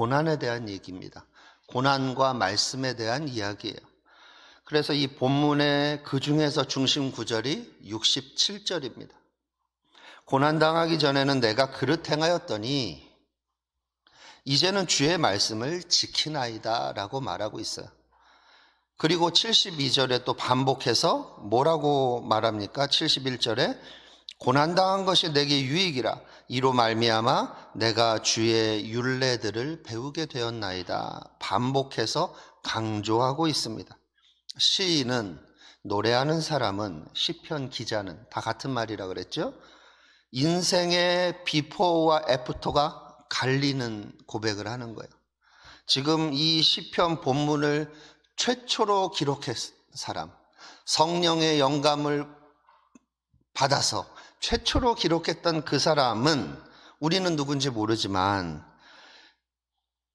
고난에 대한 얘기입니다. 고난과 말씀에 대한 이야기예요. 그래서 이 본문의 그 중에서 중심 구절이 67절입니다. 고난당하기 전에는 내가 그릇 행하였더니 이제는 주의 말씀을 지키나이다 라고 말하고 있어요. 그리고 72절에 또 반복해서 뭐라고 말합니까? 71절에 고난당한 것이 내게 유익이라 이로 말미암아 내가 주의 율례들을 배우게 되었나이다. 반복해서 강조하고 있습니다. 시인은, 노래하는 사람은, 시편 기자는 다 같은 말이라 그랬죠. 인생의 비포와 애프터가 갈리는 고백을 하는 거예요. 지금 이 시편 본문을 최초로 기록한 사람, 성령의 영감을 받아서 최초로 기록했던 그 사람은 우리는 누군지 모르지만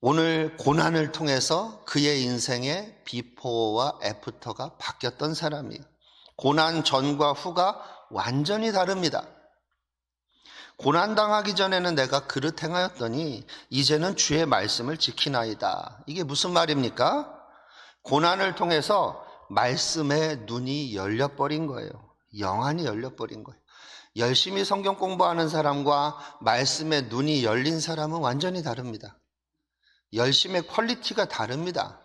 오늘 고난을 통해서 그의 인생의 비포와 애프터가 바뀌었던 사람이에요. 고난 전과 후가 완전히 다릅니다. 고난당하기 전에는 내가 그릇 행하였더니 이제는 주의 말씀을 지키나이다. 이게 무슨 말입니까? 고난을 통해서 말씀의 눈이 열려버린 거예요. 영안이 열려버린 거예요. 열심히 성경 공부하는 사람과 말씀의 눈이 열린 사람은 완전히 다릅니다. 열심의 퀄리티가 다릅니다.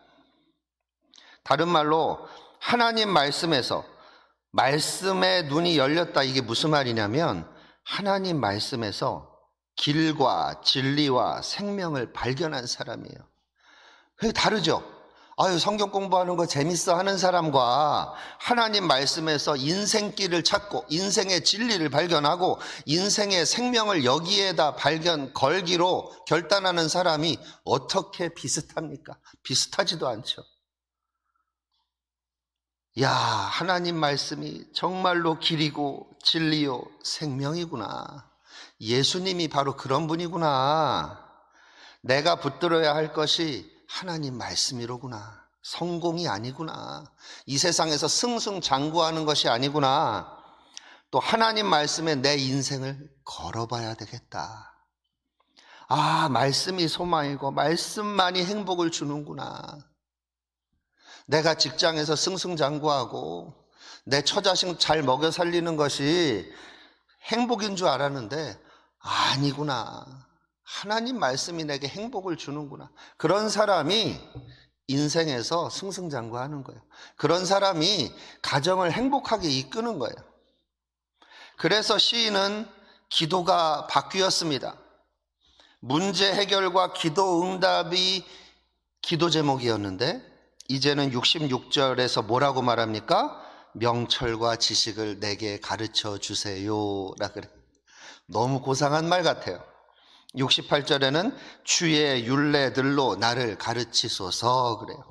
다른 말로 하나님 말씀에서 말씀의 눈이 열렸다. 이게 무슨 말이냐면 하나님 말씀에서 길과 진리와 생명을 발견한 사람이에요. 그게 다르죠? 성경 공부하는 거 재밌어 하는 사람과 하나님 말씀에서 인생길을 찾고 인생의 진리를 발견하고 인생의 생명을 여기에다 걸기로 결단하는 사람이 어떻게 비슷합니까? 비슷하지도 않죠. 하나님 말씀이 정말로 길이고 진리요 생명이구나. 예수님이 바로 그런 분이구나. 내가 붙들어야 할 것이 하나님 말씀이로구나. 성공이 아니구나. 이 세상에서 승승장구하는 것이 아니구나. 또 하나님 말씀에 내 인생을 걸어봐야 되겠다. 말씀이 소망이고 말씀만이 행복을 주는구나. 내가 직장에서 승승장구하고 내 처자식 잘 먹여 살리는 것이 행복인 줄 알았는데 아니구나. 하나님 말씀이 내게 행복을 주는구나. 그런 사람이 인생에서 승승장구하는 거예요. 그런 사람이 가정을 행복하게 이끄는 거예요. 그래서 시인은 기도가 바뀌었습니다. 문제 해결과 기도 응답이 기도 제목이었는데 이제는 66절에서 뭐라고 말합니까? 명철과 지식을 내게 가르쳐 주세요 라 그래. 너무 고상한 말 같아요. 68절에는 주의 율례들로 나를 가르치소서 그래요.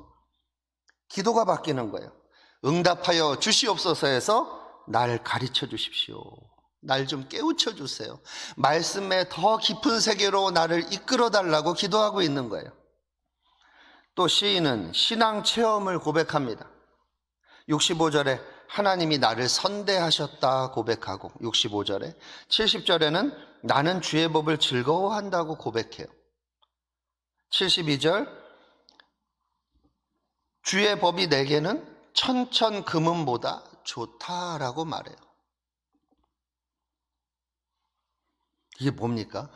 기도가 바뀌는 거예요. 응답하여 주시옵소서에서 나를 가르쳐 주십시오. 날 좀 깨우쳐 주세요. 말씀의 더 깊은 세계로 나를 이끌어 달라고 기도하고 있는 거예요. 또 시인은 신앙 체험을 고백합니다. 65절에 하나님이 나를 선대하셨다 고백하고 65절에 70절에는 나는 주의 법을 즐거워한다고 고백해요. 72절 주의 법이 내게는 천천 금은보다 좋다라고 말해요. 이게 뭡니까?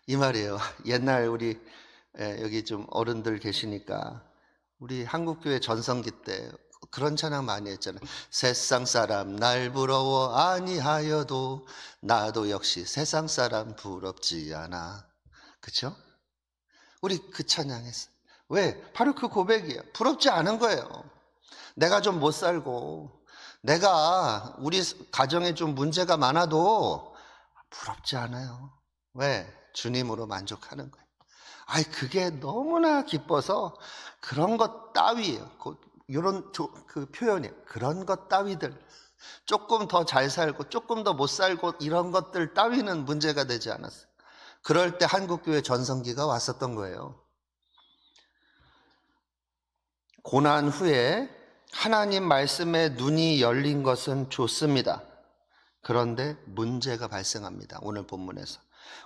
이 말이에요. 옛날 우리 여기 좀 어른들 계시니까 우리 한국교회 전성기 때 그런 찬양 많이 했잖아요. 세상 사람 날 부러워 아니하여도 나도 역시 세상 사람 부럽지 않아. 그렇죠? 우리 그 찬양했어요. 왜? 바로 그 고백이에요. 부럽지 않은 거예요. 내가 좀 못 살고 내가 우리 가정에 좀 문제가 많아도 부럽지 않아요. 왜? 주님으로 만족하는 거예요. 그게 너무나 기뻐서 그런 것 따위예요. 이런 그 표현이에요. 그런 것 따위들. 조금 더 잘 살고 조금 더 못 살고 이런 것들 따위는 문제가 되지 않았어요. 그럴 때 한국교회 전성기가 왔었던 거예요. 고난 후에 하나님 말씀에 눈이 열린 것은 좋습니다. 그런데 문제가 발생합니다. 오늘 본문에서.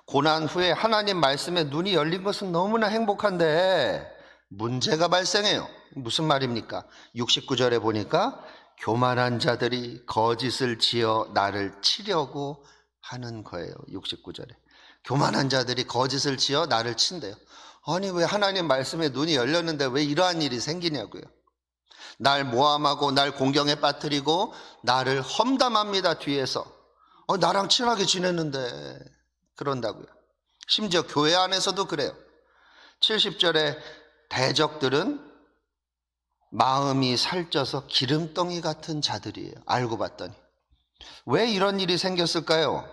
고난 후에 하나님 말씀에 눈이 열린 것은 너무나 행복한데 문제가 발생해요. 무슨 말입니까? 69절에 보니까 교만한 자들이 거짓을 지어 나를 치려고 하는 거예요. 69절에. 교만한 자들이 거짓을 지어 나를 친대요. 아니, 왜 하나님 말씀에 눈이 열렸는데 왜 이러한 일이 생기냐고요. 날 모함하고 날 공경에 빠뜨리고 나를 험담합니다. 뒤에서. 나랑 친하게 지냈는데 그런다고요. 심지어 교회 안에서도 그래요. 70절에 대적들은 마음이 살쪄서 기름덩이 같은 자들이에요. 알고 봤더니. 왜 이런 일이 생겼을까요?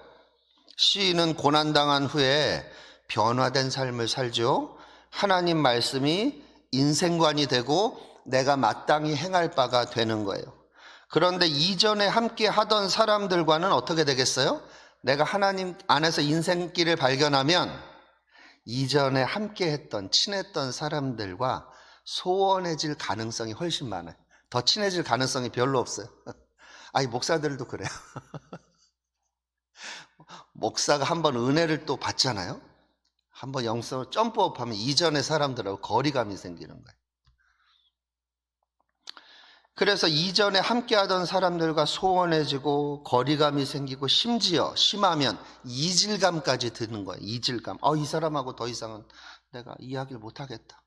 시인은 고난당한 후에 변화된 삶을 살죠. 하나님 말씀이 인생관이 되고 내가 마땅히 행할 바가 되는 거예요. 그런데 이전에 함께 하던 사람들과는 어떻게 되겠어요? 내가 하나님 안에서 인생길을 발견하면 이전에 함께 했던 친했던 사람들과 소원해질 가능성이 훨씬 많아요. 더 친해질 가능성이 별로 없어요. 아니, 목사들도 그래요. 목사가 한번 은혜를 또 받잖아요. 한번 영성을 점프업하면 이전의 사람들하고 거리감이 생기는 거예요. 그래서 이전에 함께하던 사람들과 소원해지고 거리감이 생기고 심지어 심하면 이질감까지 드는 거예요. 이질감. 이 사람하고 더 이상은 내가 이야기를 못하겠다.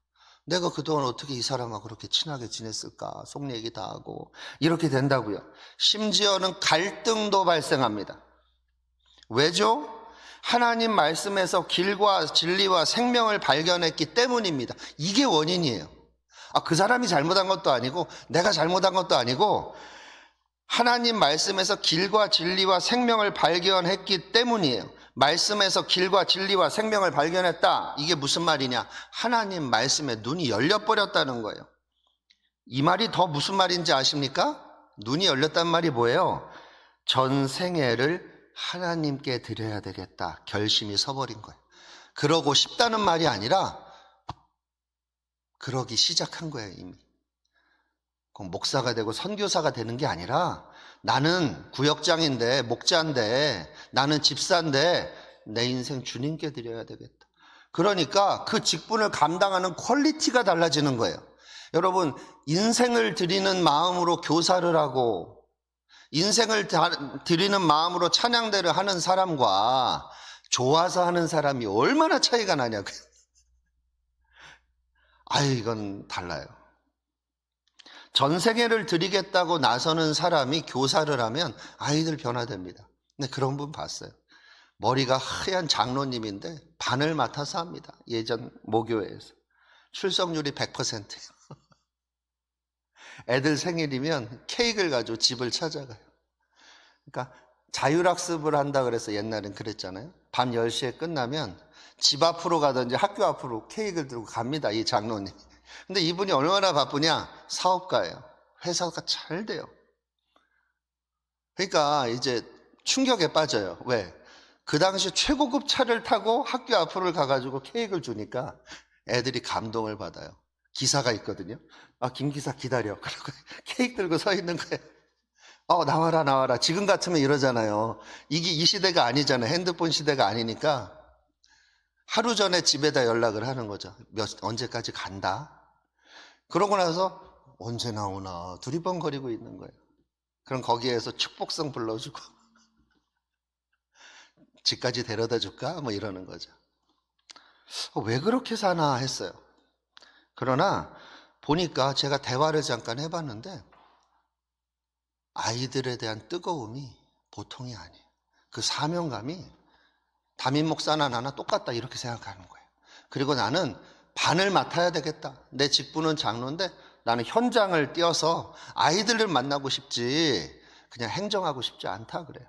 내가 그동안 어떻게 이 사람하고 그렇게 친하게 지냈을까? 속 얘기 다 하고 이렇게 된다고요. 심지어는 갈등도 발생합니다. 왜죠? 하나님 말씀에서 길과 진리와 생명을 발견했기 때문입니다. 이게 원인이에요. 그 사람이 잘못한 것도 아니고 내가 잘못한 것도 아니고 하나님 말씀에서 길과 진리와 생명을 발견했기 때문이에요. 말씀에서 길과 진리와 생명을 발견했다. 이게 무슨 말이냐? 하나님 말씀에 눈이 열려버렸다는 거예요. 이 말이 더 무슨 말인지 아십니까? 눈이 열렸단 말이 뭐예요? 전생애를 하나님께 드려야 되겠다. 결심이 서버린 거예요. 그러고 싶다는 말이 아니라 그러기 시작한 거예요. 이미. 목사가 되고 선교사가 되는 게 아니라 나는 구역장인데 목자인데 나는 집사인데 내 인생 주님께 드려야 되겠다. 그러니까 그 직분을 감당하는 퀄리티가 달라지는 거예요. 여러분, 인생을 드리는 마음으로 교사를 하고 인생을 드리는 마음으로 찬양대를 하는 사람과 좋아서 하는 사람이 얼마나 차이가 나냐고요. 이건 달라요. 전생애를 드리겠다고 나서는 사람이 교사를 하면 아이들 변화됩니다. 근데 그런 분 봤어요. 머리가 하얀 장로님인데 반을 맡아서 합니다. 예전 모교회에서. 출석률이 100%예요. 애들 생일이면 케이크를 가지고 집을 찾아가요. 그러니까 자율학습을 한다 그래서 옛날엔 그랬잖아요. 밤 10시에 끝나면 집 앞으로 가든지 학교 앞으로 케이크를 들고 갑니다. 이 장로님. 근데 이분이 얼마나 바쁘냐? 사업가예요. 회사가 잘 돼요. 그러니까 이제 충격에 빠져요. 왜? 그 당시 최고급 차를 타고 학교 앞으로 가가지고 케이크를 주니까 애들이 감동을 받아요. 기사가 있거든요. 김 기사 기다려. 그리고 케이크 들고 서 있는 거예요. 나와라. 지금 같으면 이러잖아요. 이게 이 시대가 아니잖아요. 핸드폰 시대가 아니니까 하루 전에 집에다 연락을 하는 거죠. 언제까지 간다. 그러고 나서 언제 나오나 두리번거리고 있는 거예요. 그럼 거기에서 축복성 불러주고 집까지 데려다 줄까? 뭐 이러는 거죠. 왜 그렇게 사나 했어요. 그러나 보니까 제가 대화를 잠깐 해봤는데 아이들에 대한 뜨거움이 보통이 아니에요. 그 사명감이 담임 목사나 나나 똑같다 이렇게 생각하는 거예요. 그리고 나는 반을 맡아야 되겠다. 내 직분은 장로인데 나는 현장을 뛰어서 아이들을 만나고 싶지 그냥 행정하고 싶지 않다 그래요.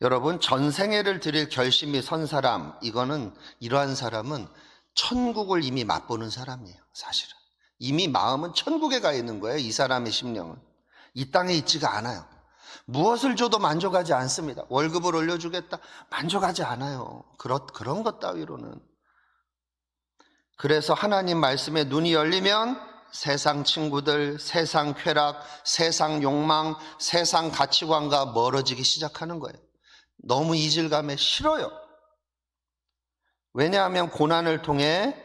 여러분, 전생애를 드릴 결심이 선 사람, 이러한 사람은 천국을 이미 맛보는 사람이에요. 사실은 이미 마음은 천국에 가 있는 거예요. 이 사람의 심령은 이 땅에 있지가 않아요. 무엇을 줘도 만족하지 않습니다. 월급을 올려주겠다 만족하지 않아요. 그런 것 따위로는. 그래서 하나님 말씀에 눈이 열리면 세상 친구들, 세상 쾌락, 세상 욕망, 세상 가치관과 멀어지기 시작하는 거예요. 너무 이질감에 싫어요. 왜냐하면 고난을 통해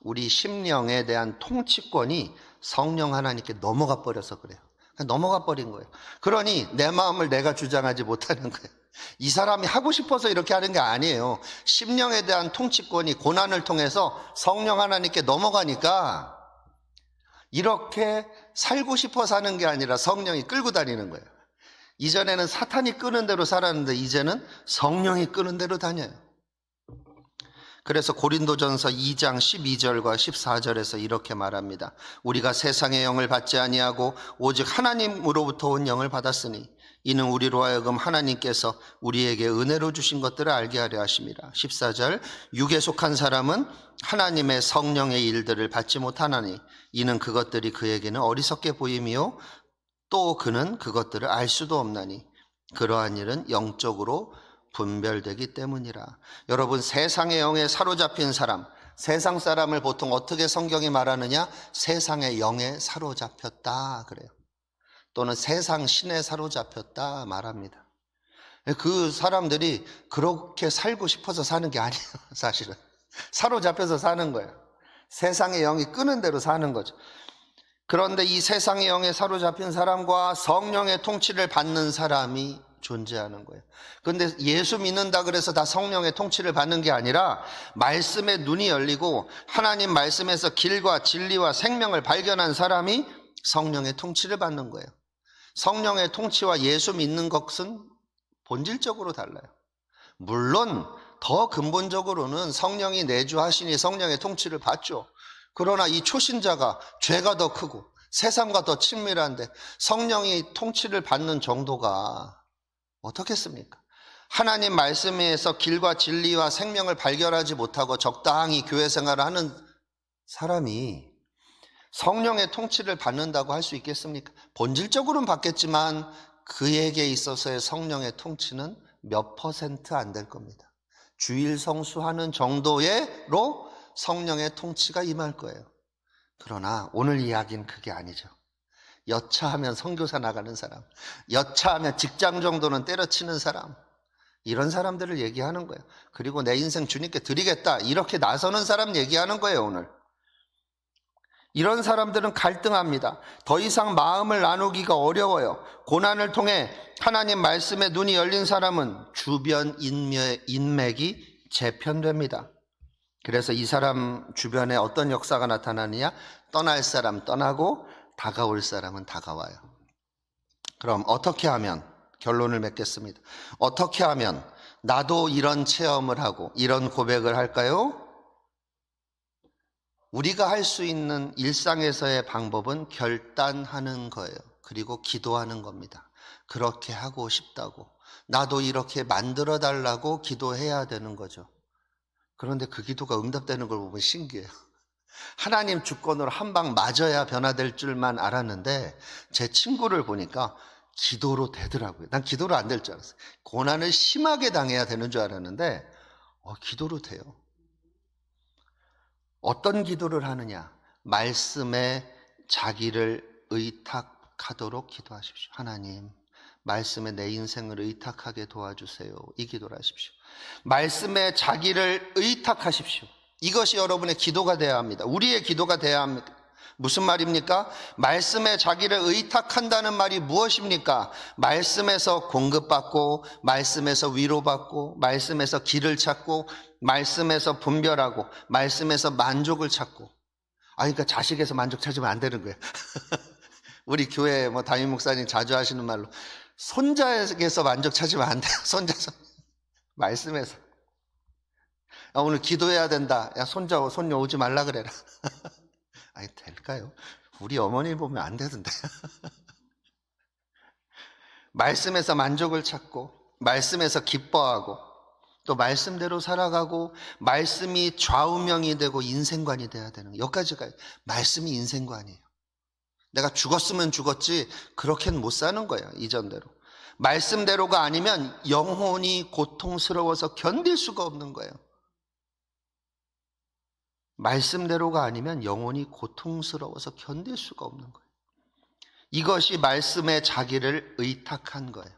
우리 심령에 대한 통치권이 성령 하나님께 넘어가 버려서 그래요. 넘어가 버린 거예요. 그러니 내 마음을 내가 주장하지 못하는 거예요. 이 사람이 하고 싶어서 이렇게 하는 게 아니에요. 심령에 대한 통치권이 고난을 통해서 성령 하나님께 넘어가니까 이렇게 살고 싶어 사는 게 아니라 성령이 끌고 다니는 거예요. 이전에는 사탄이 끄는 대로 살았는데 이제는 성령이 끄는 대로 다녀요. 그래서 고린도전서 2장 12절과 14절에서 이렇게 말합니다. 우리가 세상의 영을 받지 아니하고 오직 하나님으로부터 온 영을 받았으니 이는 우리로 하여금 하나님께서 우리에게 은혜로 주신 것들을 알게 하려 하심이라. 14절 육에 속한 사람은 하나님의 성령의 일들을 받지 못하나니 이는 그것들이 그에게는 어리석게 보임이요 또 그는 그것들을 알 수도 없나니 그러한 일은 영적으로 분별되기 때문이라. 여러분, 세상의 영에 사로잡힌 사람, 세상 사람을 보통 어떻게 성경이 말하느냐? 세상의 영에 사로잡혔다 그래요. 또는 세상 신에 사로잡혔다 말합니다. 그 사람들이 그렇게 살고 싶어서 사는 게 아니에요. 사실은 사로잡혀서 사는 거예요. 세상의 영이 끄는 대로 사는 거죠. 그런데 이 세상의 영에 사로잡힌 사람과 성령의 통치를 받는 사람이 존재하는 거예요. 그런데 예수 믿는다 그래서 다 성령의 통치를 받는 게 아니라 말씀에 눈이 열리고 하나님 말씀에서 길과 진리와 생명을 발견한 사람이 성령의 통치를 받는 거예요. 성령의 통치와 예수 믿는 것은 본질적으로 달라요. 물론 더 근본적으로는 성령이 내주하시니 성령의 통치를 받죠. 그러나 이 초신자가 죄가 더 크고 세상과 더 친밀한데 성령이 통치를 받는 정도가 어떻겠습니까? 하나님 말씀에서 길과 진리와 생명을 발견하지 못하고 적당히 교회 생활을 하는 사람이 성령의 통치를 받는다고 할 수 있겠습니까? 본질적으로는 받겠지만 그에게 있어서의 성령의 통치는 몇 퍼센트 안 될 겁니다. 주일 성수하는 정도로 성령의 통치가 임할 거예요. 그러나 오늘 이야기는 그게 아니죠. 여차하면 선교사 나가는 사람, 여차하면 직장 정도는 때려치는 사람, 이런 사람들을 얘기하는 거예요. 그리고 내 인생 주님께 드리겠다 이렇게 나서는 사람 얘기하는 거예요. 오늘 이런 사람들은 갈등합니다. 더 이상 마음을 나누기가 어려워요. 고난을 통해 하나님 말씀에 눈이 열린 사람은 주변 인맥이 재편됩니다. 그래서 이 사람 주변에 어떤 역사가 나타나느냐? 떠날 사람 떠나고 다가올 사람은 다가와요. 그럼 어떻게 하면, 결론을 맺겠습니다. 어떻게 하면 나도 이런 체험을 하고 이런 고백을 할까요? 우리가 할 수 있는 일상에서의 방법은 결단하는 거예요. 그리고 기도하는 겁니다. 그렇게 하고 싶다고, 나도 이렇게 만들어 달라고 기도해야 되는 거죠. 그런데 그 기도가 응답되는 걸 보면 신기해요. 하나님 주권으로 한 방 맞아야 변화될 줄만 알았는데 제 친구를 보니까 기도로 되더라고요. 난 기도로 안 될 줄 알았어요. 고난을 심하게 당해야 되는 줄 알았는데 기도로 돼요. 어떤 기도를 하느냐? 말씀에 자기를 의탁하도록 기도하십시오. 하나님, 말씀에 내 인생을 의탁하게 도와주세요. 이 기도를 하십시오. 말씀에 자기를 의탁하십시오. 이것이 여러분의 기도가 되어야 합니다. 우리의 기도가 되어야 합니다. 무슨 말입니까? 말씀에 자기를 의탁한다는 말이 무엇입니까? 말씀에서 공급받고, 말씀에서 위로받고, 말씀에서 길을 찾고, 말씀에서 분별하고, 말씀에서 만족을 찾고. 그러니까 자식에서 만족 찾으면 안 되는 거예요. 우리 교회 담임 목사님 자주 하시는 말로 손자에게서 만족 찾으면 안 돼요. 손자에서. 말씀에서. 오늘 기도해야 된다. 야, 손녀 오지 말라 그래라. 될까요? 우리 어머니 보면 안 되던데. 말씀에서 만족을 찾고, 말씀에서 기뻐하고, 또 말씀대로 살아가고, 말씀이 좌우명이 되고 인생관이 돼야 되는 거예요. 여기까지가 말씀이 인생관이에요. 내가 죽었으면 죽었지 그렇게는 못 사는 거예요. 이전대로. 말씀대로가 아니면 영혼이 고통스러워서 견딜 수가 없는 거예요. 말씀대로가 아니면 영혼이 고통스러워서 견딜 수가 없는 거예요. 이것이 말씀에 자기를 의탁한 거예요.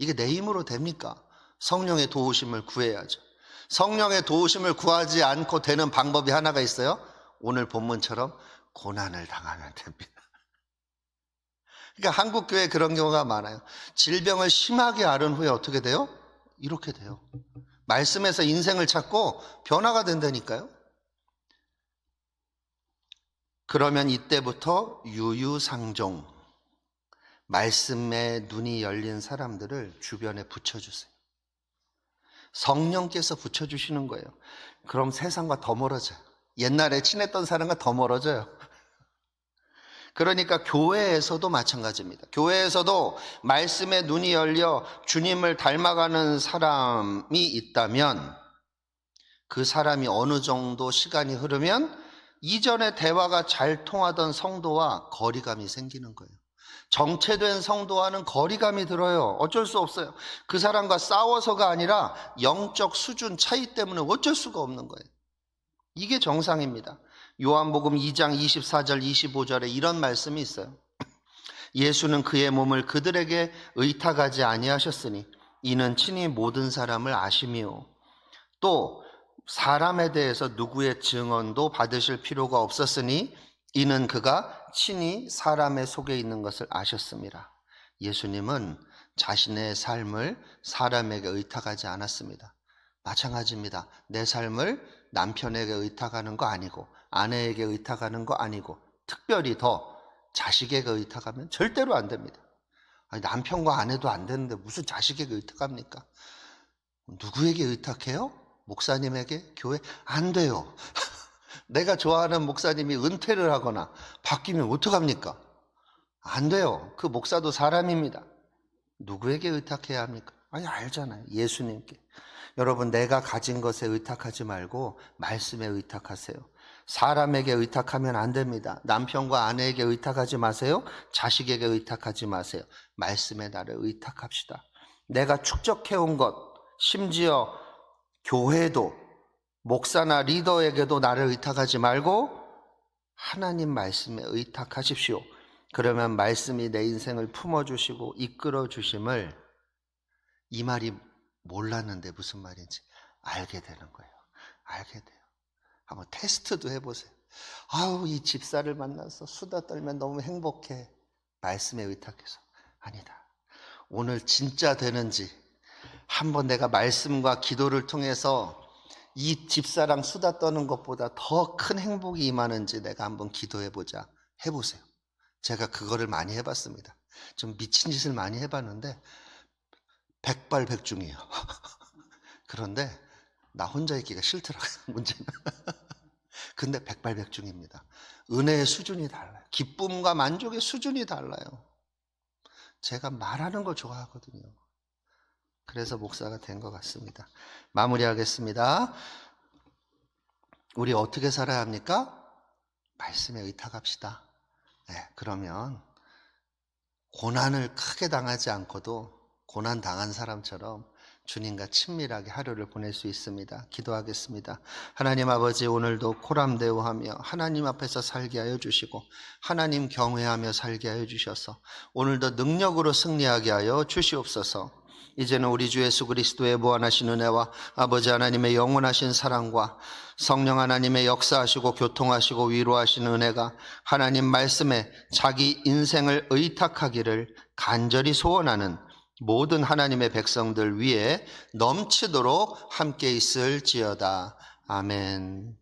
이게 내 힘으로 됩니까? 성령의 도우심을 구해야죠. 성령의 도우심을 구하지 않고 되는 방법이 하나가 있어요. 오늘 본문처럼 고난을 당하면 됩니다. 그러니까 한국 교회에 그런 경우가 많아요. 질병을 심하게 앓은 후에 어떻게 돼요? 이렇게 돼요. 말씀에서 인생을 찾고 변화가 된다니까요. 그러면 이때부터 유유상종, 말씀에 눈이 열린 사람들을 주변에 붙여주세요. 성령께서 붙여주시는 거예요. 그럼 세상과 더 멀어져요. 옛날에 친했던 사람과 더 멀어져요. 그러니까 교회에서도 마찬가지입니다. 교회에서도 말씀에 눈이 열려 주님을 닮아가는 사람이 있다면 그 사람이 어느 정도 시간이 흐르면 이전에 대화가 잘 통하던 성도와 거리감이 생기는 거예요. 정체된 성도와는 거리감이 들어요. 어쩔 수 없어요. 그 사람과 싸워서가 아니라 영적 수준 차이 때문에 어쩔 수가 없는 거예요. 이게 정상입니다. 요한복음 2장 24절 25절에 이런 말씀이 있어요. 예수는 그의 몸을 그들에게 의탁하지 아니하셨으니 이는 친히 모든 사람을 아심이요 또 사람에 대해서 누구의 증언도 받으실 필요가 없었으니 이는 그가 친히 사람의 속에 있는 것을 아셨습니다. 예수님은 자신의 삶을 사람에게 의탁하지 않았습니다. 마찬가지입니다. 내 삶을 남편에게 의탁하는 거 아니고 아내에게 의탁하는 거 아니고 특별히 더 자식에게 의탁하면 절대로 안 됩니다. 아니, 남편과 아내도 안 되는데 무슨 자식에게 의탁합니까? 누구에게 의탁해요? 목사님에게? 교회? 안 돼요. 내가 좋아하는 목사님이 은퇴를 하거나 바뀌면 어떡합니까? 안 돼요. 그 목사도 사람입니다. 누구에게 의탁해야 합니까? 아니, 알잖아요. 예수님께. 여러분, 내가 가진 것에 의탁하지 말고 말씀에 의탁하세요. 사람에게 의탁하면 안 됩니다. 남편과 아내에게 의탁하지 마세요. 자식에게 의탁하지 마세요. 말씀에 나를 의탁합시다. 내가 축적해온 것, 심지어 교회도 목사나 리더에게도 나를 의탁하지 말고 하나님 말씀에 의탁하십시오. 그러면 말씀이 내 인생을 품어주시고 이끌어주심을, 이 말이 몰랐는데 무슨 말인지 알게 되는 거예요. 알게 돼요. 한번 테스트도 해보세요. 아우, 이 집사를 만나서 수다 떨면 너무 행복해. 말씀에 의탁해서. 아니다. 오늘 진짜 되는지 한번 내가 말씀과 기도를 통해서 이 집사랑 수다 떠는 것보다 더 큰 행복이 임하는지 내가 한번 기도해보자. 해보세요. 제가 그거를 많이 해봤습니다. 좀 미친 짓을 많이 해봤는데 백발백중이에요. 그런데 나 혼자 있기가 싫더라고요. 문제는. 근데 백발백중입니다. 은혜의 수준이 달라요. 기쁨과 만족의 수준이 달라요. 제가 말하는 거 좋아하거든요. 그래서 목사가 된 것 같습니다. 마무리하겠습니다. 우리 어떻게 살아야 합니까? 말씀에 의탁합시다. 네, 그러면 고난을 크게 당하지 않고도 고난 당한 사람처럼 주님과 친밀하게 하루를 보낼 수 있습니다. 기도하겠습니다. 하나님 아버지, 오늘도 코람대오하며 하나님 앞에서 살게 하여 주시고 하나님 경외하며 살게 하여 주셔서 오늘도 능력으로 승리하게 하여 주시옵소서. 이제는 우리 주 예수 그리스도의 무한하신 은혜와 아버지 하나님의 영원하신 사랑과 성령 하나님의 역사하시고 교통하시고 위로하시는 은혜가 하나님 말씀에 자기 인생을 의탁하기를 간절히 소원하는 모든 하나님의 백성들 위에 넘치도록 함께 있을지어다. 아멘.